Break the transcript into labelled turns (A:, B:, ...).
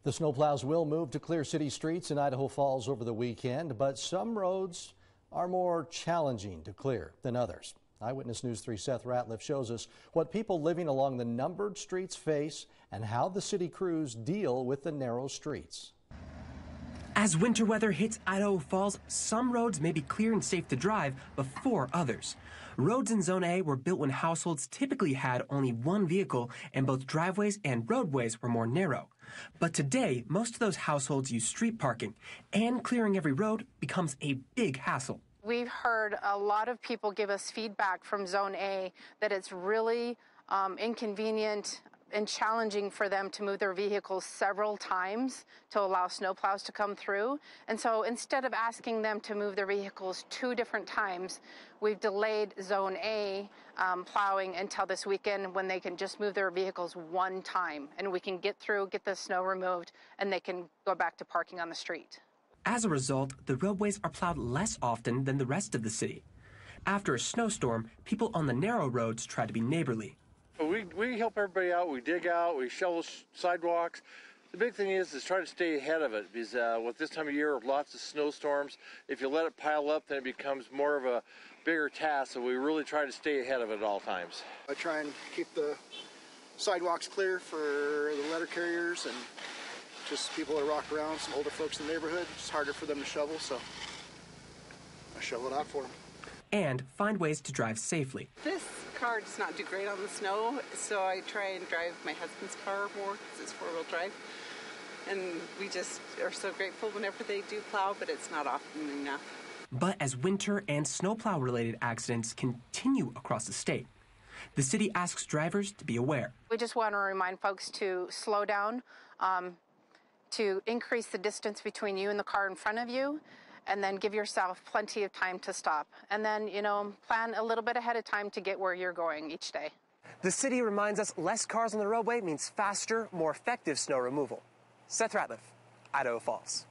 A: The snowplows will move to clear city streets in Idaho Falls over the weekend, but some roads are more challenging to clear than others. Eyewitness News 3's Seth Ratliff shows us what people living along the numbered streets face and how the city crews deal with the narrow streets.
B: As winter weather hits Idaho Falls, some roads may be clear and safe to drive before others. Roads in Zone A were built when households typically had only one vehicle and both driveways and roadways were more narrow. But today, most of those households use street parking, and clearing every road becomes a big hassle.
C: We've heard a lot of people give us feedback from Zone A that it's really inconvenient and challenging for them to move their vehicles several times to allow snowplows to come through. And so instead of asking them to move their vehicles 2 different times, we've delayed Zone A plowing until this weekend when they can just move their vehicles 1 time and we can get through, get the snow removed, and they can go back to parking on the street.
B: As a result, the roadways are plowed less often than the rest of the city. After a snowstorm, people on the narrow roads try to be neighborly.
D: We help everybody out. We dig out, we shovel sidewalks. The big thing is try to stay ahead of it because with this time of year, lots of snowstorms, if you let it pile up, then it becomes more of a bigger task. So we really try to stay ahead of it at all times.
E: I try and keep the sidewalks clear for the letter carriers and just people that rock around, some older folks in the neighborhood. It's harder for them to shovel, so I shovel it out for them.
B: And find ways to drive safely.
F: This car does not do great on the snow, so I try and drive my husband's car more because it's 4-wheel drive. And we just are so grateful whenever they do plow, but it's not often enough.
B: But as winter and snowplow-related accidents continue across the state, the city asks drivers to be aware.
C: We just want to remind folks to slow down, to increase the distance between you and the car in front of you, and then give yourself plenty of time to stop. And then, plan a little bit ahead of time to get where you're going each day.
B: The city reminds us less cars on the roadway means faster, more effective snow removal. Seth Ratliff, Idaho Falls.